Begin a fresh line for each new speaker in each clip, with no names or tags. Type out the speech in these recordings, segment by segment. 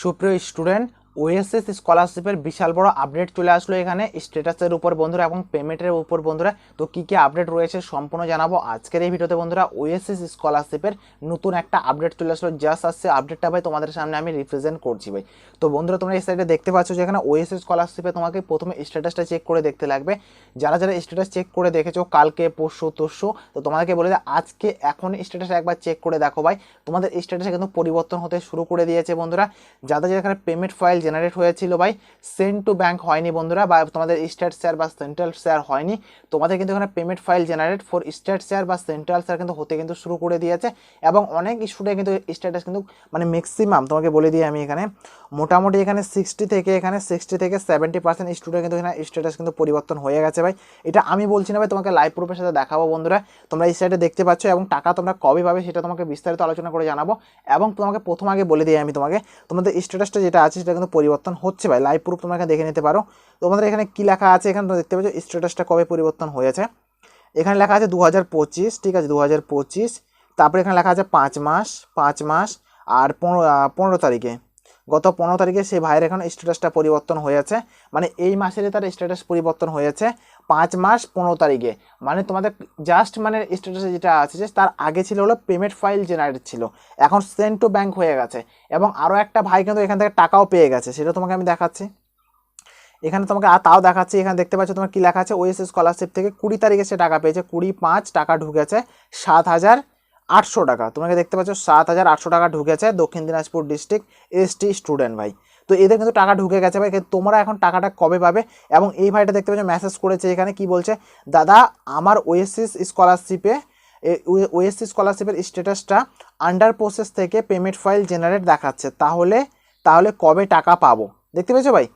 সুপ্রিয় student, OSS স্কলারশিপের বিশাল বড় আপডেট চলে আসলো এখানে স্ট্যাটাসের উপর বন্ধুরা এবং পেমেন্টের উপর বন্ধুরা। তো কী কী আপডেট রয়েছে সম্পূর্ণ জানাবো আজকের এই ভিডিওতে বন্ধুরা। ওএসএস স্কলারশিপের নতুন একটা আপডেট চলে আসলো, জাস্ট আসছে আপডেটটা ভাই তোমাদের সামনে আমি রিপ্রেজেন্ট করছি ভাই। তো বন্ধুরা তোমরা এই সাইডে দেখতে পাচ্ছ যে এখানে ওএসএস স্কলারশিপে তোমাকে প্রথমে স্ট্যাটাসটা চেক করে দেখতে লাগবে। যারা যারা স্ট্যাটাস চেক করে দেখেছো কালকে পরশু তরশু, তো তোমাদেরকে বলে যে আজকে এখন স্ট্যাটাস একবার চেক করে দেখো ভাই, তোমাদের স্ট্যাটাসে কিন্তু পরিবর্তন হতে শুরু করে দিয়েছে বন্ধুরা। যাদের যেখানে পেমেন্ট ফাইল জেনারেট হয়েছিল ভাই, সেন্ড টু ব্যাংক হয়নি বন্ধুরা, বা তোমাদের স্টেট শেয়ার বা সেন্ট্রাল শেয়ার হয়নি, তোমাদের কিন্তু এখানে payment file generate for state share বা সেন্ট্রাল শেয়ার কিন্তু হতে কিন্তু শুরু করে দিয়েছে। এবং অনেক স্টুডেন্ট কিন্তু স্ট্যাটাস কিন্তু মানে ম্যাক্সিমাম তোমাকে বলে দিই আমি এখানে মোটামুটি এখানে 60 থেকে 70% স্টুডেন্ট কিন্তু এখানে স্ট্যাটাস কিন্তু পরিবর্তন হয়ে গেছে ভাই। এটা আমি বলছি না ভাই, তোমাকে লাইভ প্রুফের সাথে দেখাবো বন্ধুরা। তোমরা এই সাইডে দেখতে পাচ্ছ এবং টাকা তোমরা কবে পাবে সেটা তোমাকে বিস্তারিত আলোচনা করে জানাবো। এবং তোমাকে প্রথম আগে বলে দিই আমি তোমাকে, তোমাদের স্ট্যাটাসটা যেটা আছে সেটা কিন্তু পরিবর্তন হচ্ছে ভাই, লাইভ প্রুফ তোমরা এখানে দেখে নিতে পারো। তোমাদের এখানে কি লেখা আছে এখানে তোমরা দেখতে পাচ্ছ স্ট্যাটাসটা কবে পরিবর্তন হয়েছে। এখানে লেখা আছে 2025, ঠিক আছে 2025। তারপরে এখানে লেখা আছে 5 মাস আর 15 তারিখে, গত 15 তারিখে সেই ভাইয়ের এখন স্ট্যাটাসটা পরিবর্তন হয়েছে। মানে এই মাসেরই তার স্ট্যাটাস পরিবর্তন হয়েছে 5 মাস 15 তারিখে। মানে তোমাদের জাস্ট মানে স্ট্যাটাসে যেটা আছে যে তার আগে ছিল হলো পেমেন্ট ফাইল জেনারেট ছিল, এখন সেন্ড টু ব্যাংক হয়ে গেছে। এবং আরও একটা ভাই কিন্তু এখান থেকে টাকাও পেয়ে গেছে, সেটা তোমাকে আমি দেখাচ্ছি। এখানে তোমাকে তাও দেখাচ্ছি, এখানে দেখতে পাচ্ছ তোমার কি লেখা আছে, ওএসএস স্কলারশিপ থেকে 20 তারিখে সে টাকা পেয়েছে, 20/5 টাকা ঢুকেছে 7,800 টাকা। তোমাকে দেখতে পাচ্ছ 7,800 টাকা ঢুকেছে, দক্ষিণ দিনাজপুর ডিস্ট্রিক্ট এসটি স্টুডেন্ট ভাই। তো এদের কিন্তু টাকা ঢুকে গেছে ভাই, তোমরা এখন টাকাটা কবে পাবে? এবং এই ভাইটা দেখতে পাচ্ছ মেসেজ করেছে এখানে, কি বলছে, দাদা আমার ওএসএস স্কলারশিপের স্ট্যাটাসটা আন্ডার প্রসেস থেকে পেমেন্ট ফাইল জেনারেট দেখাচ্ছে, তাহলে তাহলে কবে টাকা পাবো? দেখতে পেয়েছো ভাই,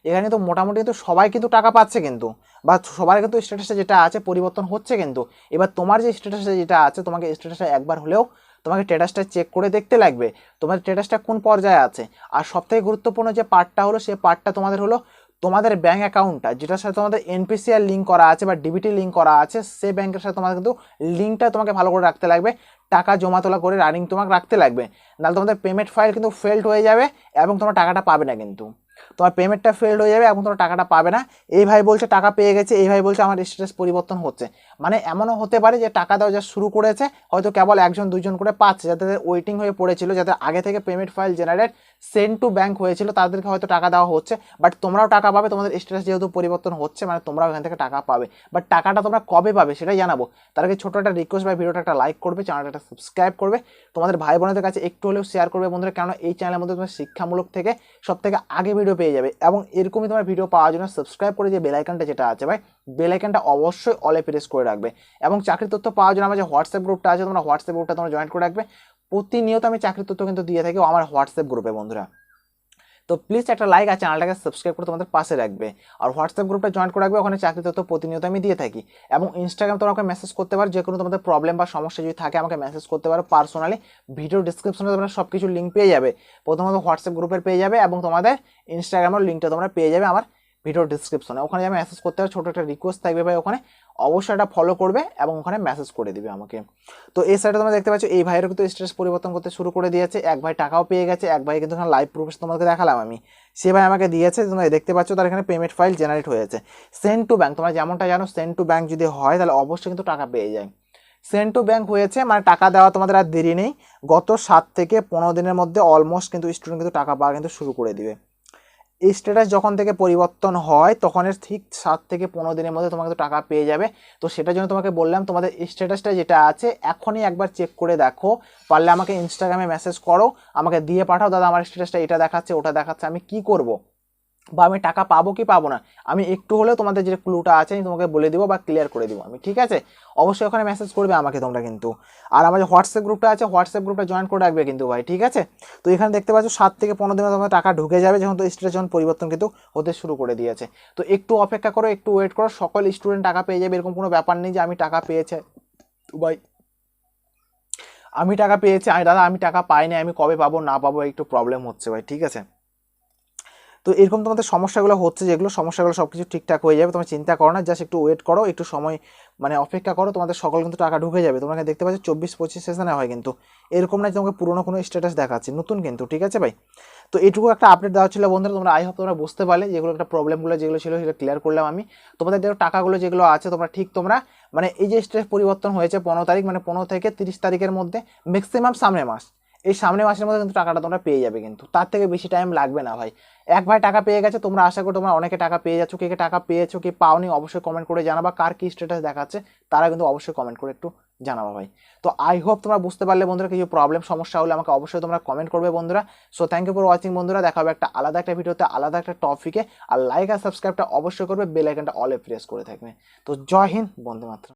এখানে তো মোটামুটি কিন্তু সবাই কিন্তু টাকা পাচ্ছে কিন্তু, বা সবার কিন্তু স্ট্যাটাসে যেটা আছে পরিবর্তন হচ্ছে কিন্তু। এবার তোমার যে স্ট্যাটাসে যেটা আছে, তোমাকে স্ট্যাটাসে একবার হলেও তোমাকে স্ট্যাটাসটা চেক করে দেখতে লাগবে তোমার স্ট্যাটাসটা কোন পর্যায়ে আছে। আর সবথেকে গুরুত্বপূর্ণ যে পার্টটা হলো, সেই পার্টটা তোমাদের হলো তোমাদের ব্যাঙ্ক অ্যাকাউন্টটা যেটার সাথে তোমাদের এনপিসিআর লিঙ্ক করা আছে বা ডিবিটি লিঙ্ক করা আছে, সেই ব্যাংকের সাথে তোমাদের কিন্তু লিঙ্কটা তোমাকে ভালো করে রাখতে লাগবে, টাকা জমা তোলা করে রানিং তোমাকে রাখতে লাগবে। নাহলে তোমাদের পেমেন্ট ফাইল কিন্তু ফেল্ড হয়ে যাবে এবং তোমার টাকাটা পাবে না কিন্তু, তোমার পেমেন্টটা ফেল্ড হয়ে যাবে এবং তোমার টাকাটা পাবে না। এই ভাই বলছে টাকা পেয়ে গেছে, এই ভাই বলছে আমার স্ট্যাটাস পরিবর্তন হচ্ছে। মানে এমনও হতে পারে যে টাকা দেওয়া যা শুরু করেছে হয়তো কেবল 1-2 জন করে পাচ্ছে, যাদের ওয়েটিং হয়ে পড়েছিল, যাদের আগে থেকে payment file generate send to bank হয়েছিল, তাদেরকে হয়তো টাকা দেওয়া হচ্ছে। বাট তোমরাও টাকা পাবে, তোমাদের স্ট্যাটাস যেহেতু পরিবর্তন হচ্ছে মানে তোমরাও এখান থেকে টাকা পাবে। বাট টাকাটা তোমরা কবে পাবে সেটাই জানাবো। তার আগে ছোটো একটা রিকোয়েস্ট, ভাই ভিডিওটা একটা লাইক করবে, চ্যানেলটা একটা সাবস্ক্রাইব করবে, তোমাদের ভাই বোনদের কাছে একটু হলেও শেয়ার করবে বন্ধুরা, কেননা এই চ্যানেলের মধ্যে তোমার শিক্ষামূলক থেকে সব থেকে আগে ভিডিও পেয়ে যাবে। এবং এরকমই তোমার ভিডিও পাওয়ার জন্য সাবস্ক্রাইব করে যে বেল আইকনটা যেটা আছে ভাই, বেল আইকনটা অবশ্যই অলে প্রেস করে রাখবে। এবং চাকরির তথ্য পাওয়ার জন্য আমার যে হোয়াটসঅ্যাপ গ্রুপটা আছে, তোমরা হোয়াটসঅ্যাপ গ্রুপটা তোমরা জয়েন করে রাখবে। প্রতিনিয়ত আমি চাকরির তথ্য কিন্তু দিয়ে থাকি আমার হোয়াটসঅ্যাপ গ্রুপে বন্ধুরা। তো প্লিজ একটা লাইক আর চ্যানেলটাকে সাবস্ক্রাইব করে তোমাদের পাশে রাখবে। আর হোয়াটসঅ্যাপ গ্রুপটা জয়েন করে রাখবে, ওখানে চাকরি তথ্য প্রতিনিয়ত আমি দিয়ে থাকি। এবং ইনস্টাগ্রাম তোমরা আমাকে মেসেজ করতে পারো, যে কোনো তোমাদের প্রবলেম বা সমস্যা যদি থাকে আমাকে মেসেজ করতে পারো পার্সোনালি। ভিডিও ডিসক্রিপশনে তোমরা সব কিছু লিঙ্ক পেয়ে যাবে, প্রথমত হোয়াটসঅ্যাপ গ্রুপের পেয়ে যাবে এবং তোমাদের ইনস্টাগ্রামের লিঙ্কটা তোমরা পেয়ে যাবে আমার ভিডিও ডিসক্রিপশনে। ওখানে আমি মেসেজ করতে পারো, ছোটো একটা রিকোয়েস্ট থাকবে ভাই, ওখানে অবশ্যই এটা ফলো করবে এবং ওখানে মেসেজ করে দিবে আমাকে। তো এই সাইডে তোমরা দেখতে পাচ্ছ এই ভাইয়েরও কিন্তু স্ট্যাটাস পরিবর্তন করতে শুরু করে দিয়েছে, এক ভাই টাকাও পেয়ে গেছে, এক ভাই কিন্তু লাইভ প্রুফ তোমাদেরকে দেখালাম আমি, সে ভাই আমাকে দিয়েছে, তোমরা দেখতে পাচ্ছ তার এখানে পেমেন্ট ফাইল জেনারেট হয়েছে সেন্ড টু ব্যাংক। তোমরা যেমনটা জানো সেন্ড টু ব্যাংক যদি হয় তাহলে অবশ্যই কিন্তু টাকা পেয়ে যায়। সেন্ড টু ব্যাংক হয়েছে মানে টাকা দেওয়া তোমাদের আর দেরি নেই, গত 7 থেকে 15 দিনের মধ্যে অলমোস্ট কিন্তু স্টুডেন্ট কিন্তু টাকা পাওয়া কিন্তু শুরু করে দিবে। স্ট্যাটাস যখন থেকে পরিবর্তন হয় তখন এর ঠিক 7 থেকে 15 দিনের মধ্যে তোমাকে তো টাকা পেয়ে যাবে। তো সেটার জন্য তোমাকে বললাম তোমাদের স্ট্যাটাসটা যেটা আছে এখনই একবার চেক করে দেখো, পারলে আমাকে ইনস্টাগ্রামে মেসেজ করো, আমাকে দিয়ে পাঠাও, দাদা আমার স্ট্যাটাসটা এটা দেখাচ্ছে ওটা দেখাচ্ছে, আমি কি করব বা আমি টাকা পাবো কি পাবো না, আমি একটু হলেও তোমাদের যে ক্লুটা আছে আমি তোমাকে বলে দিব বা ক্লিয়ার করে দিব আমি, ঠিক আছে? অবশ্যই ওখানে মেসেজ করবে আমাকে তোমরা কিন্তু। আর আমার যে হোয়াটসঅ্যাপ গ্রুপটা আছে হোয়াটসঅ্যাপ গ্রুপটা জয়েন করে রাখবে কিন্তু ভাই, ঠিক আছে? তো এখানে দেখতে পাচ্ছ 7 থেকে 15 দিনের তোমার টাকা ঢুকে যাবে, যখন তো স্ট্যাটাস যখন পরিবর্তন কিন্তু হতে শুরু করে দিয়েছে। তো একটু অপেক্ষা করো, একটু ওয়েট করো, সকল স্টুডেন্ট টাকা পেয়ে যাবে, এরকম কোনো ব্যাপার নেই যে আমি টাকা পেয়েছে ভাই, আমি টাকা পেয়েছি, আমি দাদা আমি টাকা পাইনি, আমি কবে পাবো না পাবো একটু প্রবলেম হচ্ছে ভাই, ঠিক আছে? তো এরকম তোমাদের সমস্যাগুলো হচ্ছে, যেগুলো সমস্যাগুলো সব কিছু ঠিকঠাক হয়ে যাবে, তোমরা চিন্তা করো না, জাস্ট একটু ওয়েট করো, একটু সময় মানে অপেক্ষা করো, তোমাদের সকল কিন্তু টাকা ঢুকে যাবে। তোমরা দেখতে পাচ্ছ 24-25 সেশনে হয়, কিন্তু এরকম না তোমাকে পুরোনো কোনো স্ট্যাটাস দেখাচ্ছে, নতুন কিন্তু, ঠিক আছে ভাই। তো এইটুকু একটা আপডেট দেওয়া ছিল বন্ধুরা, তোমরা আই হোপ তোমরা বুঝতে পারলে, যেগুলো একটা প্রবলেমগুলো যেগুলো ছিল সেগুলো ক্লিয়ার করলাম আমি। তোমাদের যে টাকাগুলো যেগুলো আছে তোমরা ঠিক তোমরা মানে এই যে স্টেজ পরিবর্তন হয়েছে 15 তারিখ, মানে 15 থেকে 30 তারিখের মধ্যে ম্যাক্সিমাম সামনের মাস, এই সামনের মাসের মধ্যে কিন্তু টাকাটা তোমরা পেয়ে যাবে, কিন্তু তার থেকে বেশি টাইম লাগবে না ভাই। এক ভাই টাকা পেয়ে গেছে, তোমরা আশা করি তোমরা অনেকে টাকা পেয়ে যাচ্ছ, কে কে টাকা পেয়েছো কি পাওনি অবশ্যই কমেন্ট করে জানাবা, কার কি স্ট্যাটাস দেখাচ্ছে তারা কিন্তু অবশ্যই কমেন্ট করে একটু জানাবা ভাই। তো আই হোপ তোমরা বুঝতে পারলে বন্ধুরা, কিছু প্রবলেম সমস্যা হলে আমাকে অবশ্যই তোমরা কমেন্ট করবে বন্ধুরা। So thank you for watching বন্ধুরা, দেখা হবে একটা আলাদা একটা ভিডিওতে আলাদা একটা টপিকে। আর লাইক আর সাবস্ক্রাইবটা অবশ্যই করবে, বেল আইকনটা অলে প্রেস করে থাকবে। তো জয় হিন্দ, বন্দে মাতরম।